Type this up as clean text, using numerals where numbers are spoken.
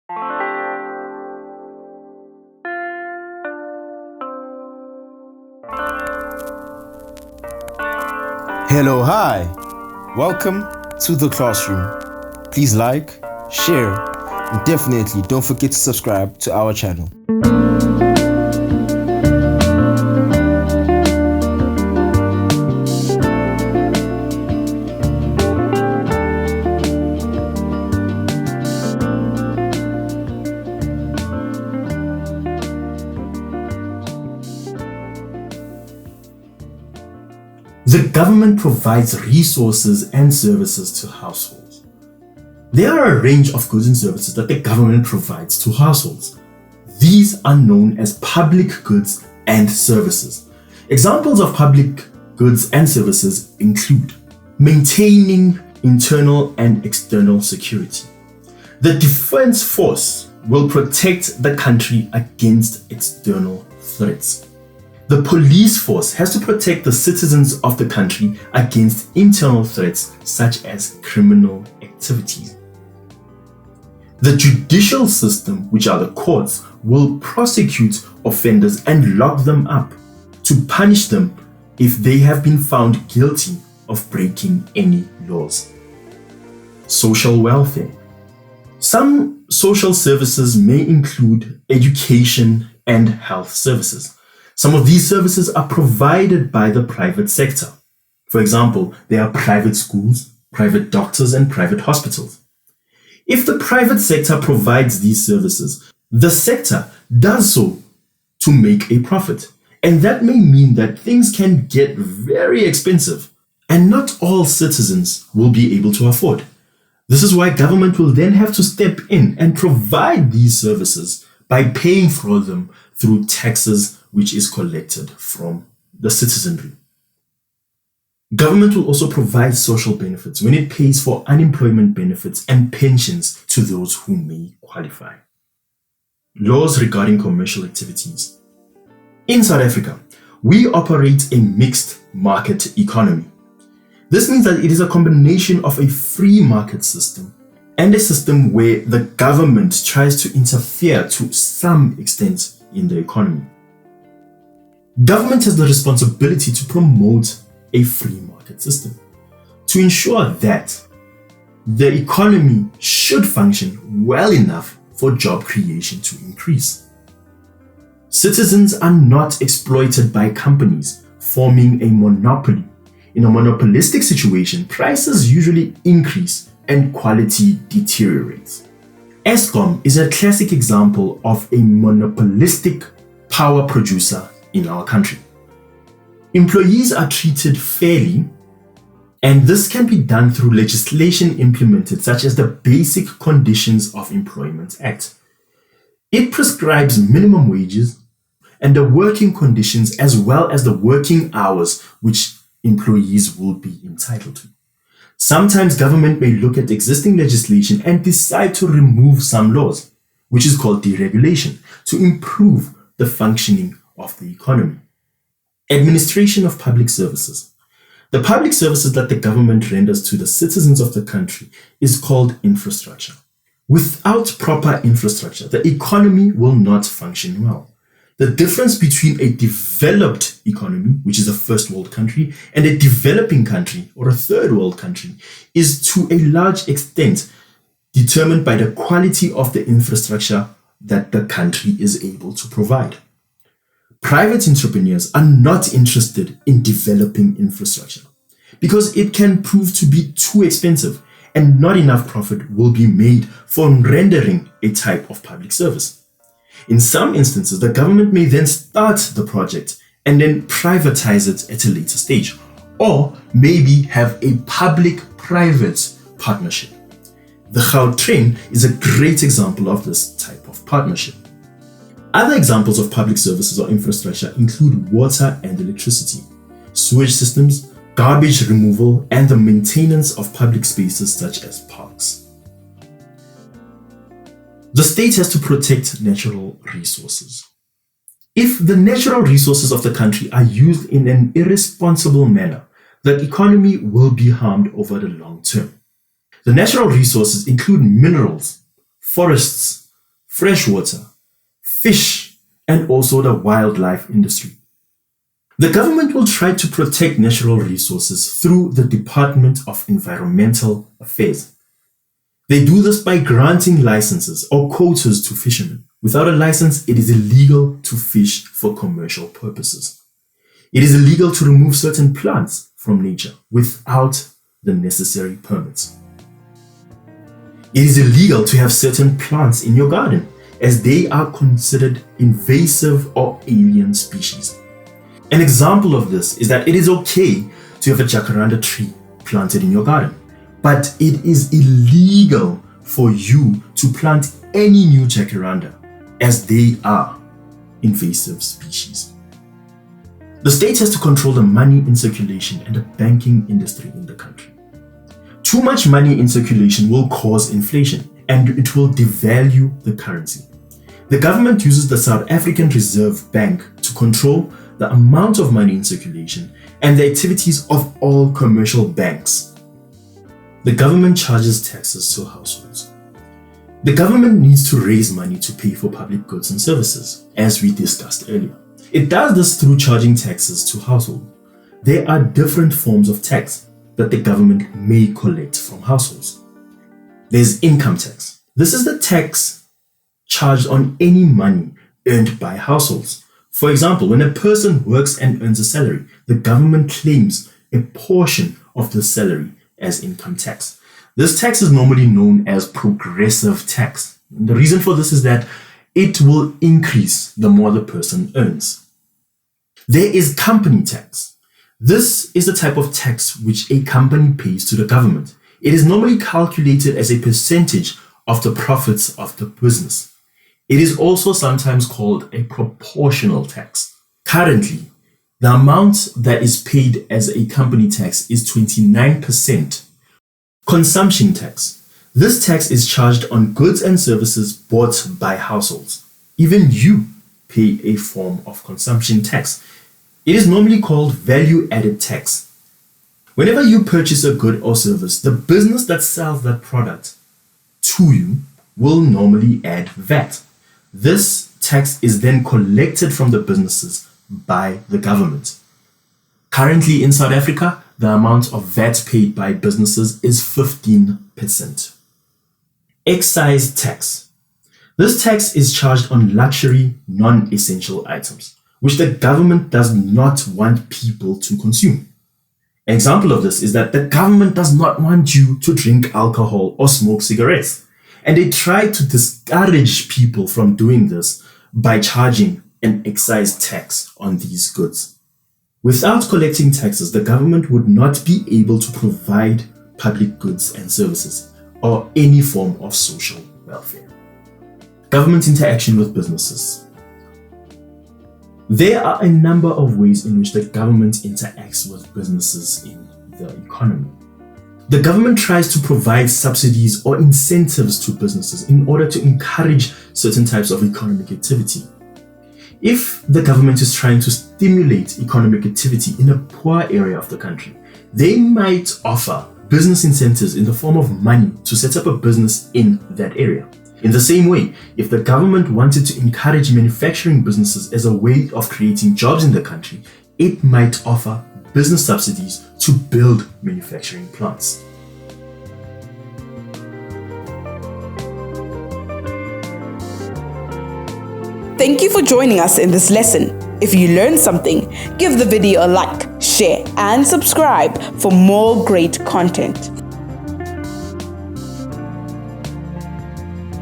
Hello, hi. Welcome to the classroom. Please like, share, and definitely don't forget to subscribe to our channel. The government provides resources and services to households. There are a range of goods and services that the government provides to households. These are known as public goods and services. Examples of public goods and services include maintaining internal and external security. The defense force will protect the country against external threats. The police force has to protect the citizens of the country against internal threats such as criminal activities. The judicial system, which are the courts, will prosecute offenders and lock them up to punish them if they have been found guilty of breaking any laws. Social welfare. Some social services may include education and health services. Some of these services are provided by the private sector. For example, there are private schools, private doctors, and private hospitals. If the private sector provides these services, the sector does so to make a profit. And that may mean that things can get very expensive, and not all citizens will be able to afford. This is why government will then have to step in and provide these services by paying for them through taxes which is collected from the citizenry. Government will also provide social benefits when it pays for unemployment benefits and pensions to those who may qualify. Laws regarding commercial activities. In South Africa, we operate a mixed market economy. This means that it is a combination of a free market system and a system where the government tries to interfere to some extent in the economy. Government has the responsibility to promote a free market system to ensure that the economy should function well enough for job creation to increase. Citizens are not exploited by companies, forming a monopoly. In a monopolistic situation, prices usually increase and quality deteriorates. Eskom is a classic example of a monopolistic power producer in our country. Employees are treated fairly, and this can be done through legislation implemented such as the Basic Conditions of Employment Act. It prescribes minimum wages and the working conditions as well as the working hours which employees will be entitled to. Sometimes government may look at existing legislation and decide to remove some laws, which is called deregulation, to improve the functioning of the economy. Administration of public services. The public services that the government renders to the citizens of the country is called infrastructure. Without proper infrastructure, the economy will not function well. The difference between a developed economy, which is a first world country, and a developing country or a third world country is to a large extent determined by the quality of the infrastructure that the country is able to provide. Private entrepreneurs are not interested in developing infrastructure because it can prove to be too expensive and not enough profit will be made from rendering a type of public service. In some instances, the government may then start the project and then privatize it at a later stage, or maybe have a public-private partnership. The Gautrain is a great example of this type of partnership. Other examples of public services or infrastructure include water and electricity, sewage systems, garbage removal, and the maintenance of public spaces such as parks. The state has to protect natural resources. If the natural resources of the country are used in an irresponsible manner, the economy will be harmed over the long term. The natural resources include minerals, forests, freshwater, fish, and also the wildlife industry. The government will try to protect natural resources through the Department of Environmental Affairs. They do this by granting licenses or quotas to fishermen. Without a license, it is illegal to fish for commercial purposes. It is illegal to remove certain plants from nature without the necessary permits. It is illegal to have certain plants in your garden, as they are considered invasive or alien species. An example of this is that it is okay to have a jacaranda tree planted in your garden, but it is illegal for you to plant any new jacaranda, as they are invasive species. The state has to control the money in circulation and the banking industry in the country. Too much money in circulation will cause inflation and it will devalue the currency. The government uses the South African Reserve Bank to control the amount of money in circulation and the activities of all commercial banks. The government charges taxes to households. The government needs to raise money to pay for public goods and services, as we discussed earlier. It does this through charging taxes to households. There are different forms of tax that the government may collect from households. There's income tax. This is the tax charged on any money earned by households. For example, when a person works and earns a salary, the government claims a portion of the salary as income tax. This tax is normally known as progressive tax. The reason for this is that it will increase the more the person earns. There is company tax. This is the type of tax which a company pays to the government. It is normally calculated as a percentage of the profits of the business. It is also sometimes called a proportional tax. Currently, the amount that is paid as a company tax is 29%. Consumption tax. This tax is charged on goods and services bought by households. Even you pay a form of consumption tax. It is normally called value-added tax. Whenever you purchase a good or service, the business that sells that product to you will normally add VAT. This tax is then collected from the businesses by the government. Currently in South Africa, the amount of VAT paid by businesses is 15%. Excise tax. This tax is charged on luxury, non-essential items, which the government does not want people to consume. An example of this is that the government does not want you to drink alcohol or smoke cigarettes, and they try to discourage people from doing this by charging an excise tax on these goods. Without collecting taxes, the government would not be able to provide public goods and services or any form of social welfare. Government interaction with businesses. There are a number of ways in which the government interacts with businesses in the economy. The government tries to provide subsidies or incentives to businesses in order to encourage certain types of economic activity. If the government is trying to stimulate economic activity in a poor area of the country, they might offer business incentives in the form of money to set up a business in that area. In the same way, if the government wanted to encourage manufacturing businesses as a way of creating jobs in the country, it might offer business subsidies to build manufacturing plants. Thank you for joining us in this lesson. If you learned something, give the video a like, share, and subscribe for more great content.